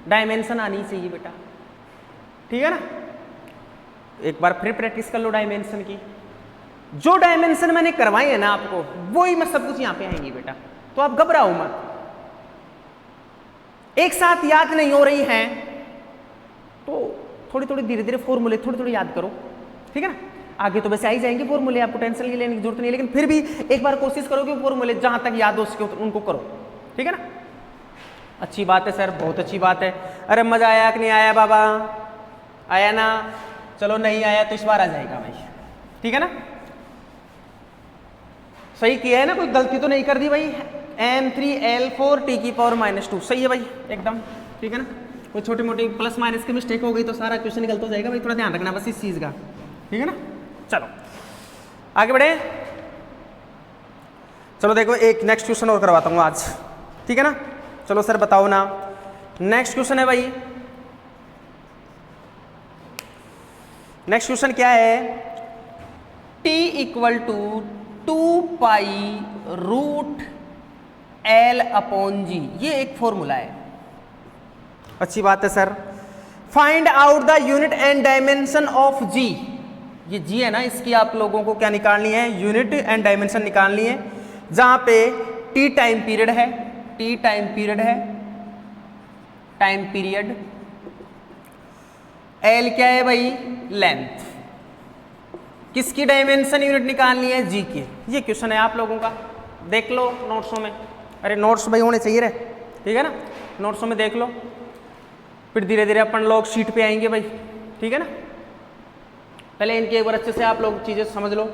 डायमेंशन आनी चाहिए बेटा, ठीक है ना। एक बार फिर प्रैक्टिस कर लो डायमेंशन की। जो डायमेंशन मैंने करवाई है ना आपको, वही मैं सब कुछ यहां पे आएंगी बेटा, तो आप घबराओ मत। एक साथ याद नहीं हो रही हैं तो थोड़ी धीरे धीरे फॉर्मूले थोड़ी याद करो, ठीक है ना। आगे तो वैसे आ ही जाएंगे फॉर्मूले, आपको टेंशन लेने की जरूरत नहीं है, लेकिन फिर भी एक बार कोशिश करो कि फॉर्मूले जहां तक याद हो सके उनको करो, ठीक है ना। अच्छी बात है सर, बहुत अच्छी बात है। अरे मजा आया कि नहीं आया बाबा? आया ना? चलो नहीं आया तो इस बार आ जाएगा भाई, ठीक है ना। सही किया है ना, कोई गलती तो नहीं कर दी भाई। m3l4 t की पावर -2 सही है भाई एकदम, ठीक है ना। कोई छोटी मोटी प्लस माइनस की मिस्टेक हो गई तो सारा क्वेश्चन गलत हो जाएगा भाई, थोड़ा ध्यान रखना बस इस चीज का, ठीक है ना। चलो आगे बढ़े। चलो देखो एक नेक्स्ट क्वेश्चन और करवाता हूँ आज, ठीक है ना। चलो सर बताओ ना, नेक्स्ट क्वेश्चन है भाई। नेक्स्ट क्वेश्चन क्या है, t equal to 2 pi root L/G, ये एक फॉर्मूला है। अच्छी बात है sir. Find out the unit and dimension of g। ये g है ना, इसकी आप लोगों को क्या निकालनी है, यूनिट एंड डायमेंशन निकालनी है। जहां पे t टाइम पीरियड है, टाइम पीरियड, L क्या है भाई, लेंथ। किसकी डायमेंशन यूनिट निकालनी है, g की। ये क्वेश्चन है आप लोगों का, देख लो नोट्सों में। अरे नोट्स भाई होने चाहिए रहे, ठीक है ना। नोट्सों में देख लो, फिर धीरे धीरे अपन लोग शीट पे आएंगे भाई, ठीक है ना। पहले इनके एक बार अच्छे से आप लोग चीज़ें समझ लो।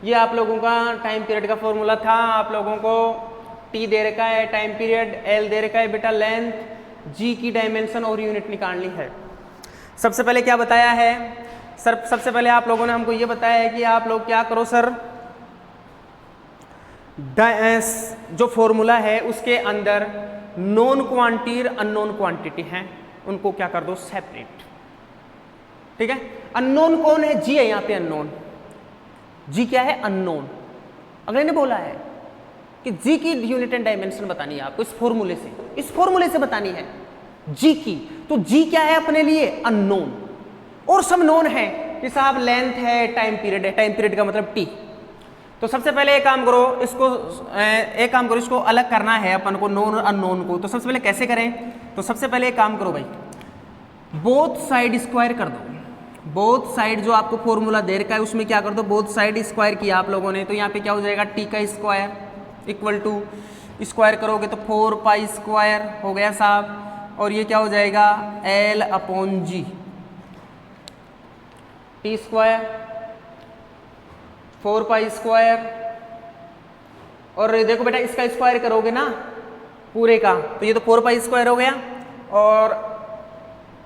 ये आप लोगों का टाइम पीरियड का फॉर्मूला था। आप लोगों को t दे रखा है टाइम पीरियड, L दे रखा है बेटा लेंथ, g की डायमेंशन और यूनिट निकालनी है। सबसे पहले क्या बताया है सर, सबसे पहले आप लोगों ने हमको ये बताया है कि आप लोग क्या करो सर, जो फॉर्मूला है उसके अंदर नॉन क्वांटिटी अननोन क्वांटिटी हैं, उनको क्या कर दो, सेपरेट, ठीक है। अननोन कौन है, जी है यहाँ पे अननोन। जी क्या है, अननोन। अगले ने बोला है कि जी की यूनिट एंड डायमेंशन बतानी है आपको इस फॉर्मूले से बतानी है जी की। तो जी क्या है अपने लिए? अननोन, और सब नोन है कि साहब लेंथ है, टाइम पीरियड का मतलब टी। तो सबसे पहले एक काम करो, इसको अलग करना है अपन को नोन और अननोन को। तो सबसे पहले कैसे करें? तो सबसे पहले एक काम करो भाई, बोथ साइड स्क्वायर कर दो। बोथ साइड जो आपको फॉर्मूला दे रखा है उसमें क्या कर दो, बोथ साइड स्क्वायर किया आप लोगों ने। तो यहाँ पे क्या हो जाएगा, टी का स्क्वायर इक्वल टू स्क्वायर करोगे तो 4 पाई स्क्वायर हो गया साहब, और ये क्या हो जाएगा L अपॉन जी, टी स्क्वायर 4 पाई स्क्वायर। और देखो बेटा इसका स्क्वायर करोगे ना पूरे का, तो ये तो 4 पाई स्क्वायर हो गया, और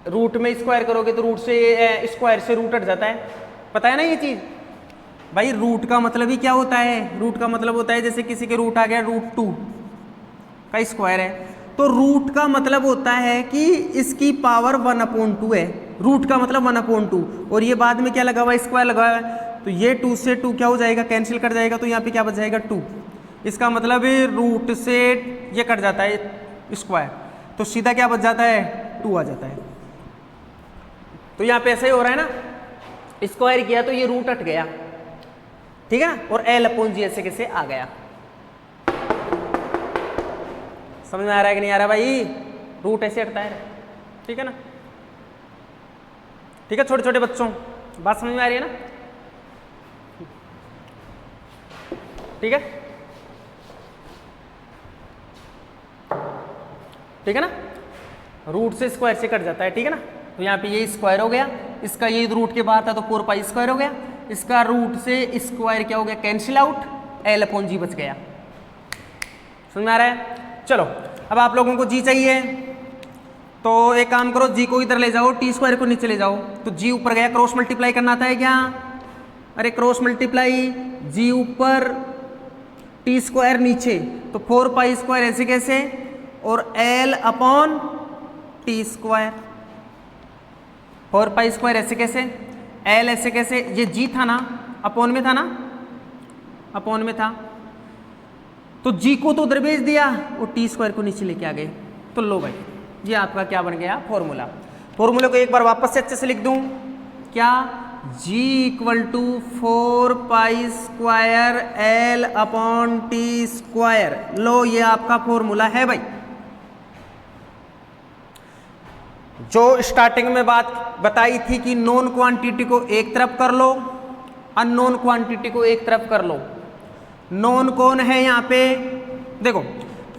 रूट में स्क्वायर करोगे तो रूट से स्क्वायर से रूट हट जाता है। पता है ना ये चीज भाई? रूट का मतलब ही क्या होता है? रूट का मतलब होता है जैसे किसी के रूट आ गया √2 का स्क्वायर है, तो रूट का मतलब होता है कि इसकी पावर 1/2 है। रूट का मतलब 1/2, और ये बाद में क्या लगा हुआ है, स्क्वायर लगा हुआ है, तो ये 2 से 2 क्या हो जाएगा, कैंसिल कर जाएगा। तो यहाँ पे क्या बच जाएगा 2। इसका मतलब रूट से ये कट जाता है स्क्वायर, तो सीधा क्या बच जाता है 2 आ जाता है। तो यहाँ पे ऐसा ही हो रहा है ना, स्क्वायर किया तो ये रूट हट गया, ठीक है ना, और L अपॉन जी ऐसे कैसे आ गया। समझ में आ रहा है कि नहीं आ रहा भाई? रूट ऐसे हटता है, ठीक है ना, ठीक है छोटे छोटे बच्चों, बात समझ में आ रही है ना? ठीक है, ठीक है ना, रूट से स्क्वायर से कट जाता है, ठीक है ना। तो यहाँ पे ये स्क्वायर हो गया, इसका ये रूट के बाद था तो 4 पाई स्क्वायर हो गया, इसका रूट से स्क्वायर क्या हो गया, कैंसिल आउट, L अपॉन जी बच गया। समझ में आ रहा है? चलो अब आप लोगों को जी चाहिए, तो एक काम करो, जी को इधर ले जाओ, टी स्क्वायर को नीचे ले जाओ। तो जी ऊपर गया, क्रॉस मल्टीप्लाई करना आता है क्या? अरे क्रॉस मल्टीप्लाई, जी ऊपर टी स्क्वायर नीचे, तो 4 पाई स्क्वायर ऐसे कैसे, और L upon T square, 4 pi square ऐसे कैसे, L ऐसे कैसे, ये जी था ना, अपॉन में था ना, अपॉन में था, तो जी को तो उधर भेज दिया और टी स्क्वायर को नीचे लेके आ गए। तो लो भाई ये आपका क्या बन गया फॉर्मूला। फॉर्मूले को एक बार वापस से अच्छे से लिख दूं क्या, G equal to 4 pi square L upon T square. लो ये आपका फॉर्मूला है भाई। जो स्टार्टिंग में बात बताई थी कि नॉन क्वांटिटी को एक तरफ कर लो, अननोन क्वांटिटी को एक तरफ कर लो। नॉन कौन है यहाँ पे, देखो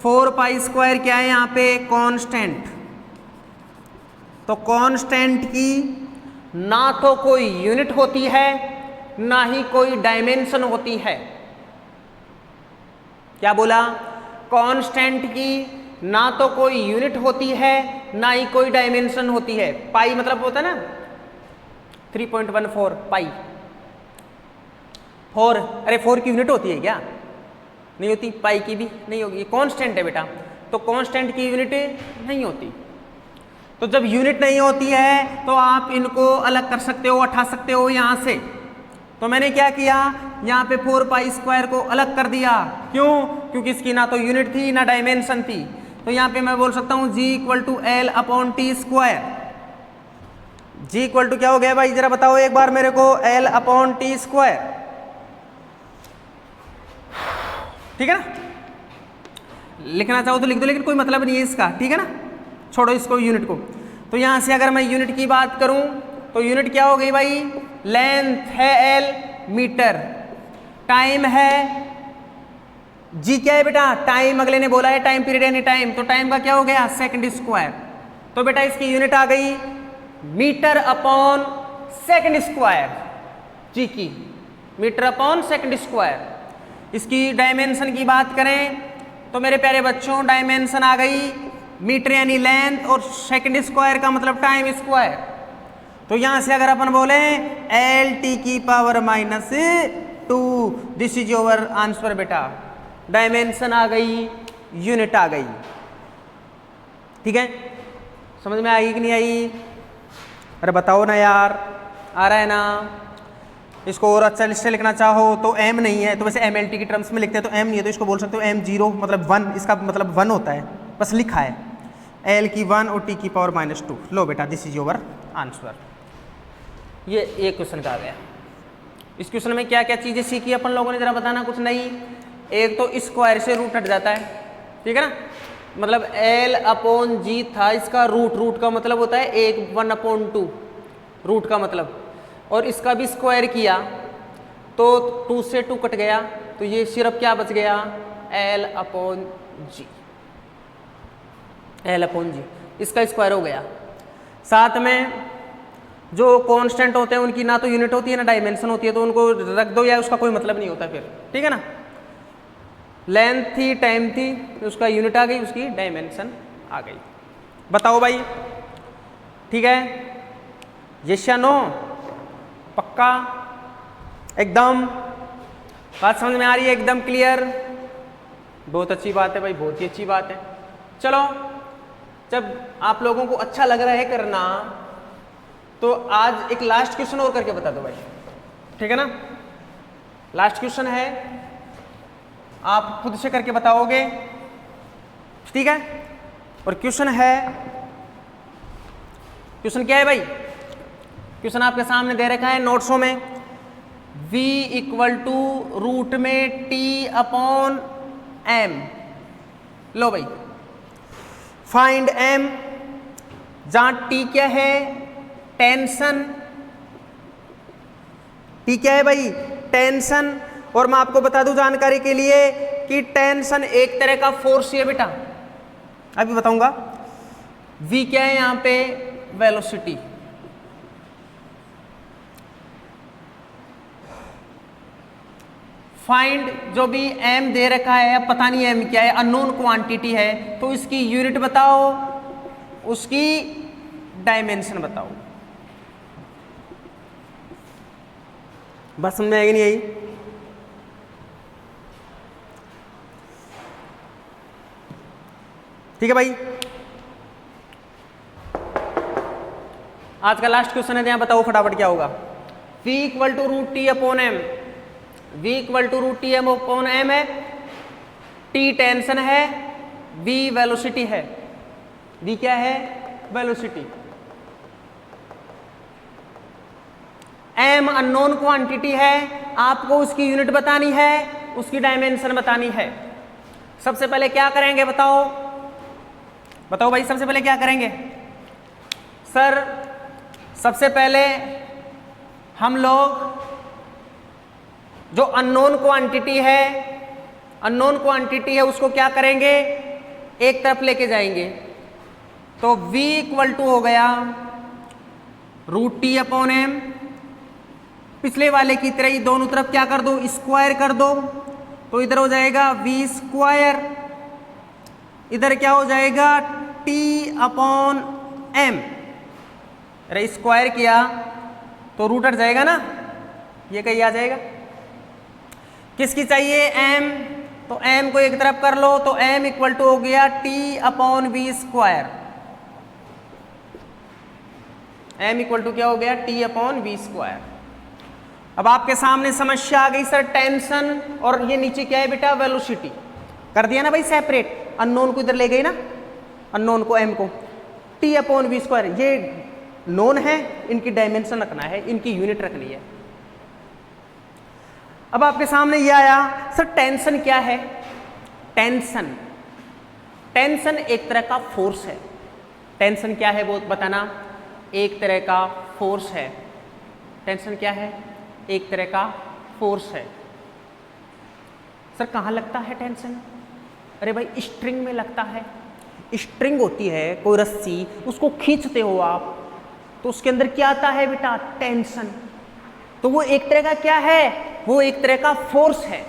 4 पाई स्क्वायर क्या है यहाँ पे, कांस्टेंट। तो कांस्टेंट की ना तो कोई यूनिट होती है ना ही कोई डायमेंशन होती है। क्या बोला? कांस्टेंट की ना तो कोई यूनिट होती है ना ही कोई डायमेंशन होती है। पाई मतलब होता है ना 3.14 पाई, 4, अरे 4 की यूनिट होती है क्या? नहीं होती, पाई की भी नहीं होगी, ये कांस्टेंट है बेटा। तो कांस्टेंट की यूनिट नहीं होती, तो जब यूनिट नहीं होती है तो आप इनको अलग कर सकते हो, उठा सकते हो यहाँ से। तो मैंने क्या किया, यहाँ पे 4 पाई स्क्वायर को अलग कर दिया। क्यों? क्योंकि इसकी ना तो यूनिट थी ना डायमेंशन थी। तो यहाँ पे मैं बोल सकता हूँ G equal to L upon T square. G equal to क्या हो गया भाई, जरा बताओ एक बार मेरे को, L अपॉन टी स्क्वायर, ठीक है ना। लिखना चाहो तो लिख दो, लेकिन कोई मतलब नहीं है इसका, ठीक है ना, छोड़ो इसको यूनिट को। तो यहां से अगर मैं यूनिट की बात करूं तो यूनिट क्या हो गई भाई, लेंथ है L मीटर, टाइम है G क्या है बेटा, टाइम, अगले ने बोला है टाइम पीरियड एनी टाइम, तो टाइम का क्या हो गया सेकंड स्क्वायर। तो बेटा इसकी यूनिट आ गई metre upon second square, G की मीटर अपॉन सेकंड स्क्वायर। इसकी डायमेंशन की बात करें तो मेरे प्यारे बच्चों डायमेंशन आ गई मीटर यानी लेंथ, और सेकंड स्क्वायर का मतलब टाइम स्क्वायर। तो यहां से अगर अपन बोले LT की power -2, this is your answer बेटा। डायमेंशन आ गई, यूनिट आ गई, ठीक है। समझ में आई कि नहीं आई? अरे बताओ ना यार, आ रहा है ना? इसको और अच्छा लिस्ट से लिखना चाहो तो m नहीं है, तो वैसे mlt की टर्म्स में लिखते हैं तो m नहीं है, तो इसको बोल सकते हो m0 मतलब 1, इसका मतलब 1 होता है, बस लिखा है l की 1 और t की पावर -2। लो बेटा दिस इज योर आंसर। ये एक क्वेश्चन का आ गया। इस क्वेश्चन में क्या क्या चीज़ें सीखी अपन लोगों ने, जरा बताना। कुछ नहीं, एक तो स्क्वायर से रूट हट जाता है, ठीक है ना, मतलब l/g था, इसका रूट का मतलब होता है 1/2 रूट का मतलब, और इसका भी स्क्वायर किया तो 2 से 2 कट गया, तो ये सिर्फ क्या बच गया l/g, इसका स्क्वायर हो गया। साथ में जो कांस्टेंट होते हैं उनकी ना तो यूनिट होती है ना डायमेंशन होती है, तो उनको रख दो या उसका कोई मतलब नहीं होता फिर, ठीक है ना। लेंथ थी, टाइम थी, उसका यूनिट आ गई, उसकी डायमेंशन आ गई। बताओ भाई, ठीक है, यस या नो, पक्का, एकदम बात समझ में आ रही है, एकदम क्लियर, बहुत अच्छी बात है भाई, बहुत ही अच्छी बात है। चलो, जब आप लोगों को अच्छा लग रहा है करना, तो आज एक लास्ट क्वेश्चन और करके बता दो भाई, ठीक है ना। लास्ट क्वेश्चन है, आप खुद से करके बताओगे, ठीक है। और क्वेश्चन है, क्वेश्चन क्या है भाई, क्वेश्चन आपके सामने दे रखा है नोट्सों में, v = रूट में t/m। लो भाई, फाइंड m, जहां t क्या है, टेंशन, t क्या है भाई, टेंशन। और मैं आपको बता दूं जानकारी के लिए कि टेंशन एक तरह का फोर्स है बेटा, अभी बताऊंगा। v क्या है यहां पे, वेलोसिटी। फाइंड, जो भी m दे रखा है, पता नहीं m क्या है, अननोन क्वांटिटी है, तो इसकी यूनिट बताओ, उसकी डायमेंशन बताओ। बस समझ में आएगी नहीं आई? ठीक है भाई, आज का लास्ट क्वेश्चन है, यहाँ बताओ फटाफट क्या होगा। v = √t/m, v = √t/m है, t टेंशन है, v वेलोसिटी है। v क्या है, वेलोसिटी। m अननोन क्वांटिटी है, आपको उसकी यूनिट बतानी है, उसकी डायमेंशन बतानी है। सबसे पहले क्या करेंगे बताओ, बताओ भाई, सबसे पहले क्या करेंगे सर? सबसे पहले हम लोग जो अननोन क्वांटिटी है, अननोन क्वांटिटी है, उसको क्या करेंगे, एक तरफ लेके जाएंगे। तो v = हो गया √t/m, पिछले वाले की तरह ही दोनों तरफ क्या कर दो, स्क्वायर कर दो, तो इधर हो जाएगा v², इधर क्या हो जाएगा t/m। अरे स्क्वायर किया तो रूट हट जाएगा ना, ये कहीं आ जाएगा। किसकी चाहिए, m, तो m को एक तरफ कर लो, तो m = हो गया t/v²। m = क्या हो गया, t/v²। अब आपके सामने समस्या आ गई सर, टेंशन और ये नीचे क्या है बेटा, वेलोसिटी। कर दिया ना भाई सेपरेट, अननोन को इधर ले गई ना, अननोन को m को, t/v², ये नोन है, इनकी डायमेंशन रखना है, इनकी यूनिट रखनी है। अब आपके सामने ये आया सर, टेंशन क्या है? टेंशन, टेंशन एक तरह का फोर्स है। टेंशन क्या है वो बताना, एक तरह का फोर्स है। टेंशन क्या है, एक तरह का फोर्स है। सर कहाँ लगता है टेंशन? अरे भाई स्ट्रिंग में लगता है। स्ट्रिंग होती है कोई रस्सी, उसको खींचते हो आप, तो उसके अंदर क्या आता है बेटा, टेंशन। तो वो एक तरह का क्या है, वो एक तरह का फोर्स है।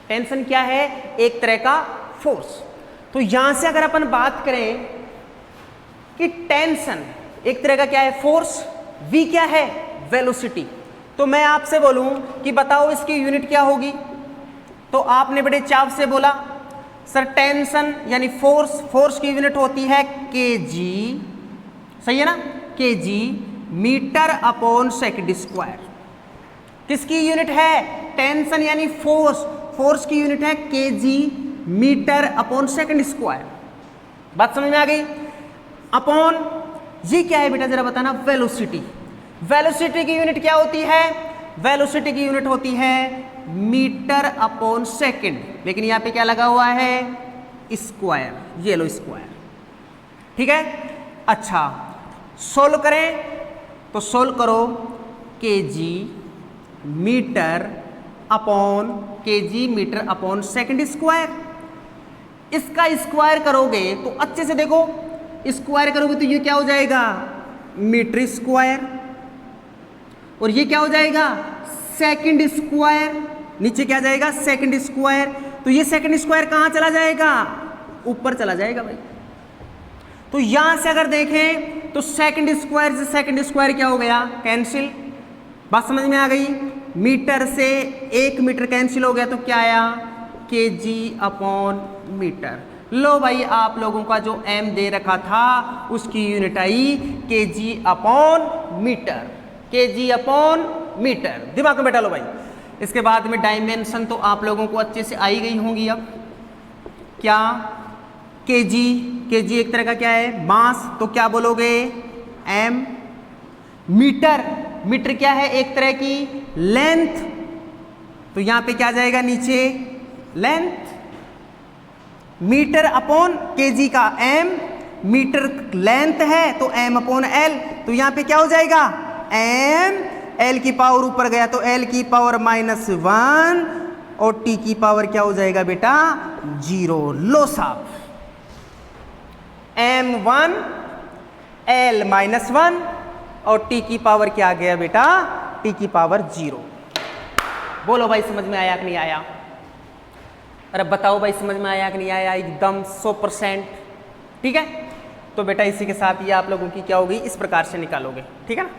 टेंशन क्या है, एक तरह का फोर्स। तो यहां से अगर अपन बात करें कि टेंशन एक तरह का क्या है, फोर्स, v क्या है, वेलोसिटी, तो मैं आपसे बोलूं कि बताओ इसकी यूनिट क्या होगी, तो आपने बड़े चाव से बोला सर टेंशन यानी फोर्स, फोर्स की यूनिट होती है kg, सही है ना, kg मीटर/सेकंड स्क्वायर। किसकी यूनिट है? टेंशन यानी फोर्स, फोर्स की यूनिट है KG metre upon second square. बात समझ में आ गई? अपॉन ये क्या है बेटा जरा बताना? वेलोसिटी। वेलोसिटी की यूनिट क्या होती है? वेलोसिटी की यूनिट होती है मीटर अपॉन सेकंड, लेकिन यहां पे क्या लगा हुआ है? स्क्वायर, ये लो स्क्वायर। ठीक है, अच्छा सोल्व करें तो सोल्व करो KG metre upon second square. इसका स्क्वायर करोगे तो अच्छे से देखो, स्क्वायर करोगे तो ये क्या हो जाएगा? मीटर स्क्वायर, और ये क्या हो जाएगा? Second square. नीचे क्या जाएगा? Second square. तो ये सेकंड स्क्वायर कहां चला जाएगा? ऊपर चला जाएगा भाई। तो यहां से अगर देखें तो सेकंड स्क्वायर से सेकंड स्क्वायर क्या हो गया? कैंसिल। बात समझ में आ गई? मीटर से 1 मीटर कैंसिल हो गया तो क्या आया? KG upon metre. लो भाई, आप लोगों का जो m दे रखा था उसकी यूनिट आई kg upon meter, kg upon meter. दिमाग में बैठा लो भाई। इसके बाद में डायमेंशन तो आप लोगों को अच्छे से आई गई होंगी। अब क्या? केजी, केजी एक तरह का क्या है? मास। तो क्या बोलोगे? m। मीटर, मीटर क्या है? एक तरह की लेंथ। तो यहां पे क्या जाएगा? नीचे लेंथ। मीटर अपॉन केजी का m, मीटर लेंथ है तो m अपॉन l। तो यहां पे क्या हो जाएगा? m, l की पावर ऊपर गया तो l की पावर -1 और t की पावर क्या हो जाएगा बेटा? 0। लो साहब, m1 l -1 और t की पावर क्या आ गया बेटा? t की पावर 0। बोलो भाई समझ में आया कि नहीं आया? अरे बताओ भाई समझ में आया कि नहीं आया? एकदम 100%। ठीक है, तो बेटा इसी के साथ ये आप लोगों की क्या होगी? इस प्रकार से निकालोगे। ठीक है ना,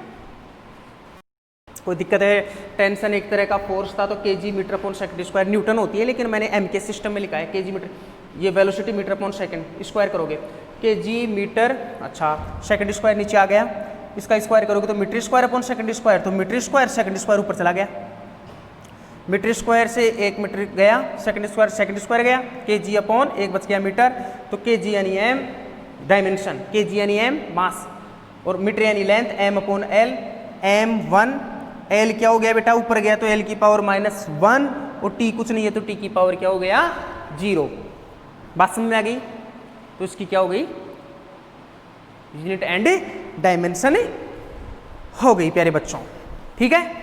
कोई दिक्कत है? टेंशन एक तरह का फोर्स था तो KG metre upon second square newton होती है, लेकिन मैंने एम के सिस्टम में लिखा है केजी मीटर। ये velocity metre upon second square करोगे केजी मीटर, अच्छा सेकंड स्क्वायर नीचे आ गया। इसका स्क्वायर करोगे तो metre square upon second square, तो मीटर स्क्वायर सेकंड स्क्वायर ऊपर चला गया। मीटर स्क्वायर से 1 मीटर गया, सेकंड स्क्वायर गया, केजी अपॉन 1 बच गया मीटर। तो केजी यानी एम डायमेंशन, केजी यानी एम मास, और मीटर यानी लेंथ m अपॉन एल। m1 l क्या हो गया बेटा? ऊपर गया तो l की पावर -1 और t कुछ नहीं है तो t की पावर क्या हो गया? 0। बात समझ में आ गई? तो इसकी क्या हो गई? यूनिट एंड डायमेंशन हो गई प्यारे बच्चों। ठीक है।